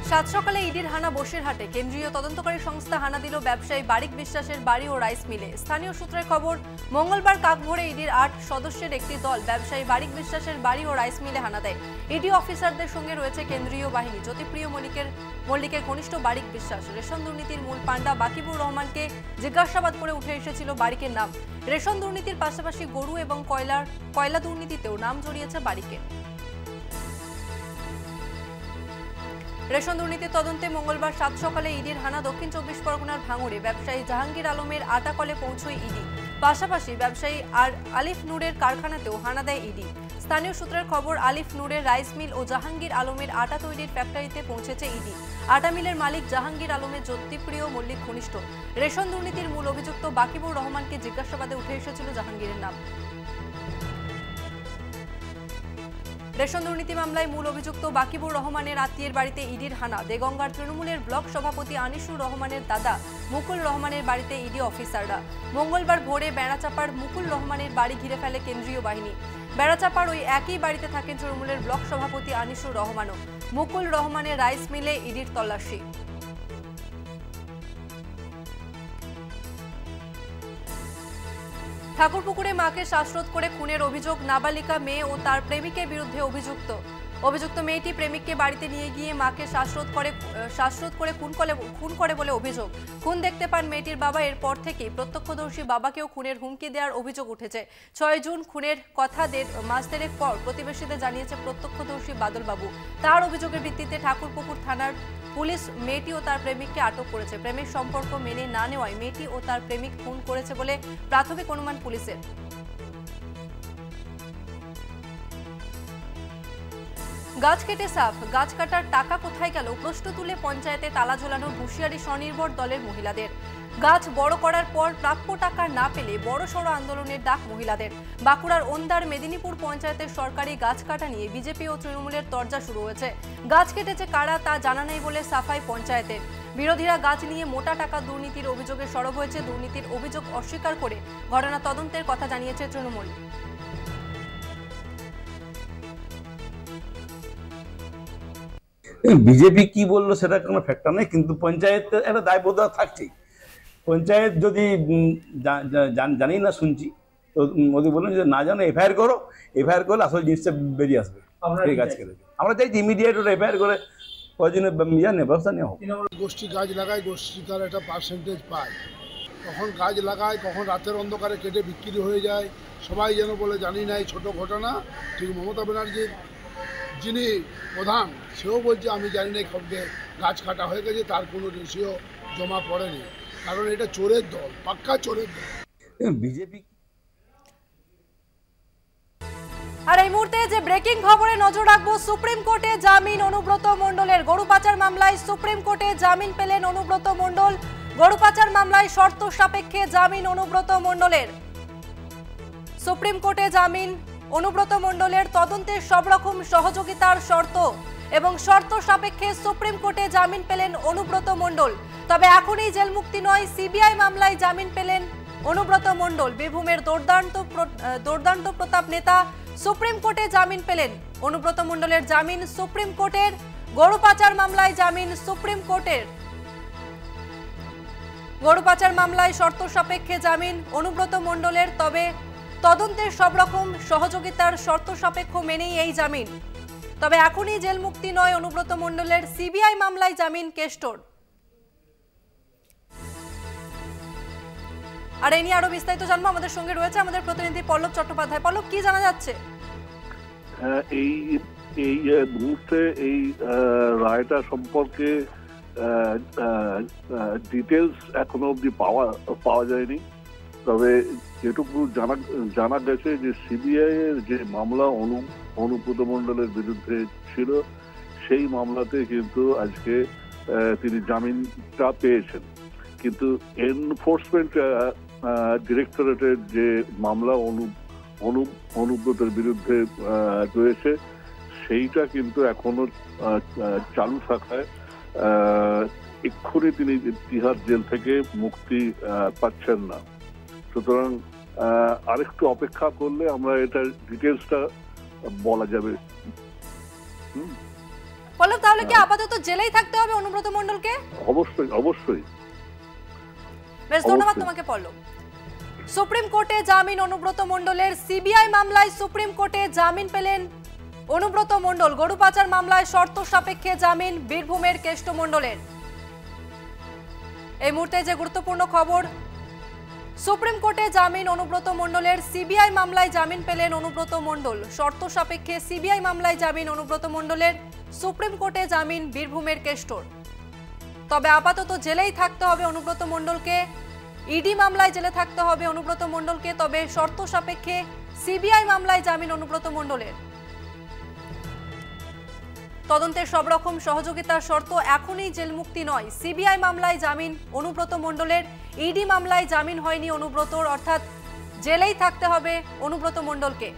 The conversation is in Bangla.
সাত সকালে ইডির হানা বসিরহাটে। কেন্দ্রীয় তদন্তকারী সংস্থা হানা দিল ব্যবসায়ী বারিক বিশ্বাসের বাড়ি ও রাইস মিলে। স্থানীয় সূত্রের খবর, মঙ্গলবার কাকভোরে ইডির 8 সদস্যের একটি দল ব্যবসায়ী বারিক বিশ্বাসের বাড়ি ও রাইস মিলে হানা দেয়। ইডি অফিসারদের সঙ্গে রয়েছে কেন্দ্রীয় বাহিনী। জ্যোতিপ্রিয় মল্লিকের ঘনিষ্ঠ বারিক বিশ্বাস রেশন দুর্নীতির মূল পাণ্ডা বাকিবুর রহমানকে জিজ্ঞাসাবাদ করে উঠে এসেছিল বারিকের নাম। রেশন দুর্নীতির পাশাপাশি গরু এবং কয়লা দুর্নীতিতেও নাম জড়িয়েছে বারিকের। রেশন দুর্নীতির তদন্তে মঙ্গলবার সাত সকালে ইডির হানা দক্ষিণ 24 পরগনার ভাঙড়ে ব্যবসায়ী জাহাঙ্গীর আলমের আটাকলে পৌঁছয় ইডি। পাশাপাশি ব্যবসায়ী আলিফ নূরের কারখানাতেও হানা দেয় ইডি। স্থানীয় সূত্রের খবর, আলিফ নূরের রাইস মিল ও জাহাঙ্গীর আলমের আটা তৈরির ফ্যাক্টরিতে পৌঁছেছে ইডি। আটা মিলের মালিক জাহাঙ্গীর আলমের জ্যোতিপ্রিয় মল্লিক ঘনিষ্ঠ। রেশন দুর্নীতির মূল অভিযুক্ত বাকিবুর রহমানকে জিজ্ঞাসাবাদে উঠে এসেছিল জাহাঙ্গীরের নাম। রেশন দুর্নীতি মামলায় মূল অভিযুক্ত বাকিবুর রহমানের আত্মীয়ের বাড়িতে ইডির হানা। দেগঙ্গার তৃণমূলের ব্লক সভাপতি আনিসুর রহমানের দাদা মুকুল রহমানের বাড়িতে ইডি অফিসাররা। মঙ্গলবার ভোরে বেড়াচাপার মুকুল রহমানের বাড়ি ঘিরে ফেলে কেন্দ্রীয় বাহিনী। বেড়াচাপার ওই একই বাড়িতে থাকেন তৃণমূলের ব্লক সভাপতি আনিসুর রহমানও। মুকুল রহমানের রাইস মিলে ইডির তল্লাশি। ঠাকুরপুকুরে মাকে শ্বাসরোধ করে খুনের অভিযোগ। নাবালিকা মেয়ে ও তার প্রেমিকের বিরুদ্ধে অভিযুক্ত মেয়েটি প্রেমিককে বাড়িতে নিয়ে গিয়ে মাকে শ্বাসরোধ করে খুন করে বলে অভিযোগ। খুন দেখতে পান মেয়েটির বাবা। এরপর থেকেই প্রত্যক্ষদর্শী বাবাকেও খুনের হুমকি দেওয়ার অভিযোগ উঠেছে। 6 জুন খুনের কথা মাস দেড়েক পর প্রতিবেশীদের জানিয়েছে প্রত্যক্ষদর্শী বাদল বাবু। তার অভিযোগের ভিত্তিতে ঠাকুরপুকুর থানার পুলিশ মেয়েটি ও তার প্রেমিককে আটক করেছে। প্রেমের সম্পর্ক মেনে না নেওয়ায় মেয়েটি ও তার প্রেমিক খুন করেছে বলে প্রাথমিক অনুমান পুলিশের। গাছ কেটে সাফ, গাছ কাটার টাকা কোথায় গেল প্রশ্ন তুলে পঞ্চায়েতে তালা ঝোলানোর হুঁশিয়ারি স্বনির্ভর দলের মহিলাদের। গাছ বড় করার পর প্রাপ্য টাকা না পেলে বড়সড় আন্দোলনের ডাক মহিলাদের। বাঁকুড়ার ওন্দার মেদিনীপুর পঞ্চায়েতের সরকারি গাছ কাটা নিয়ে বিজেপি ও তৃণমূলের তরজা শুরু হয়েছে। গাছ কেটেছে কারা তা জানা নেই বলে সাফাই পঞ্চায়েতের। বিরোধীরা গাছ নিয়ে মোটা টাকা দুর্নীতির অভিযোগে সরব হয়েছে। দুর্নীতির অভিযোগ অস্বীকার করে ঘটনা তদন্তের কথা জানিয়েছে তৃণমূল। বিজেপি কি বললো সেটা কোনো ফ্যাক্টর নেই, কিন্তু পঞ্চায়েতের একটা দায়বদ্ধতা থাকছেই। পঞ্চায়েত যদি জানি না শুনছি তো মোদী বললেন যে না জানো এফআইআর করো, এফআইআর করলে আসলে জিনিসটা বেরিয়ে আসবে। গাছ কেটে আমরা চাইছি ইমিডিয়েট ওটা এফআইআর করে প্রয়োজনীয় ব্যবস্থা নেওয়া হোক। গোষ্ঠী গাছ লাগায়, গোষ্ঠী তার একটা পার্সেন্টেজ পায়। কখন গাছ লাগায়, কখন রাতের অন্ধকারে কেটে বিক্রি হয়ে যায়, সবাই যেন বলে জানি না। এই ছোটো ঘটনা ঠিক মমতা ব্যানার্জির যিনি প্রধান সেও বলছে আমি জানি না কবে গাছ কাটা হয়ে গেছে, তার কোনো রেশিও জমা পড়েনি। কারণ এটা চোরের দল, পাক্কা চোরের দল বিজেপি। আর এই মুহূর্তে যে ব্রেকিং খবরে নজর রাখবো, সুপ্রিম কোর্টে জামিন অনুব্রত মণ্ডলের। গরু পাচার মামলায় সুপ্রিম কোর্টে জামিন পেলেন অনুব্রত মণ্ডল। গরু পাচার মামলায় শর্ত সাপেক্ষে জামিন অনুব্রত মণ্ডলের। সুপ্রিম কোর্টে জামিন অনুব্রত মণ্ডলের। তদন্তের সব রকম সহযোগিতার শর্ত এবং শর্ত সাপেক্ষে সুপ্রিম কোর্টে জামিন পেলেন অনুব্রত মণ্ডল। তবে এখনই জেল মুক্তি নয়, সিবিআই মামলায় জামিন পেলেন অনুব্রত মণ্ডল। বীরভূমের দুর্দান্ত প্রতাপ নেতা সুপ্রিম কোর্টে জামিন পেলেন। অনুব্রত মণ্ডলের জামিন সুপ্রিম কোর্টের। গরু পাচার মামলায় জামিন সুপ্রিম কোর্টের। গরু পাচার মামলায় শর্ত সাপেক্ষে জামিন অনুব্রত মণ্ডলের। তবে তদন্তের সব রকম সহযোগিতার শর্ত সাপেক্ষ মেনেই এই জামিন। তবে এখনই জেল মুক্তি নয় অনুব্রত মণ্ডলের। সিবিআই মামলায় জামিন কেষ্টর। আর এই নিয়ে আরো বিস্তারিত জানবো, আমাদের সঙ্গে রয়েছে আমাদের প্রতিনিধি পল্লব চট্টোপাধ্যায়। পল্লব, কি জানা যাচ্ছে? এই মুহূর্তে এই রায়টা সম্পর্কে ডিটেলস এখনো অব্দি পাওয়া যায়নি। তবে যেটুকু জানা গেছে যে সিবিআই এর যে মামলা অনুব্রত মণ্ডলের বিরুদ্ধে ছিল, সেই মামলাতে কিন্তু আজকে তিনি জামিনটা পেয়েছেন। কিন্তু এনফোর্সমেন্ট ডিরেক্টরেটের যে মামলা অনুব্রতের বিরুদ্ধে রয়েছে সেইটা কিন্তু এখনো চালু থাকায় এক্ষুনি তিনি তিহার জেল থেকে মুক্তি পাচ্ছেন না। সুতরাং আরেকটু অপেক্ষা করলে আমরা এটার ডিটেলসটা বলা যাবে। পল্লব, তাহলে কি আপাতত জেলেই থাকতে হবে অনুব্রত মণ্ডলকে? অবশ্যই অবশ্যই। বেশ, ধন্যবাদ অবশ্যই। তোমাকে পল্লব। সুপ্রিম কোর্টে জামিন অনুব্রত মণ্ডলের। সিবিআই মামলায় সুপ্রিম কোর্টে জামিন পেলেন অনুব্রত মণ্ডল। গরু পাচার মামলায় শর্ত সাপেক্ষে জামিন বীরভূমের কেষ্ট মণ্ডলের। এই মুহূর্তে যে গুরুত্বপূর্ণ খবর, সুপ্রিম কোর্টে জামিন অনুব্রত মণ্ডলের। সিবিআই মামলায় জামিন পেলেন অনুব্রত মণ্ডল। শর্ত সাপেক্ষে সিবিআই মামলায় জামিন অনুব্রত মণ্ডলের। সুপ্রিম কোর্টে জামিন বীরভূমের কেষ্টর। তবে আপাতত জেলেই থাকতে হবে অনুব্রত মণ্ডলকে। ইডি মামলায় জেলে থাকতে হবে অনুব্রত মণ্ডলকে। তবে শর্ত সাপেক্ষে সিবিআই মামলায় জামিন অনুব্রত মণ্ডলের। তদন্তের সব রকম সহযোগিতার শর্ত, এখনই জেল মুক্তি নয়। সিবিআই মামলায় জামিন অনুব্রত মণ্ডলের, ইডি মামলায় জামিন হয়নি অনুব্রতর, অর্থাৎ জেলেই থাকতে হবে অনুব্রত মণ্ডলকে।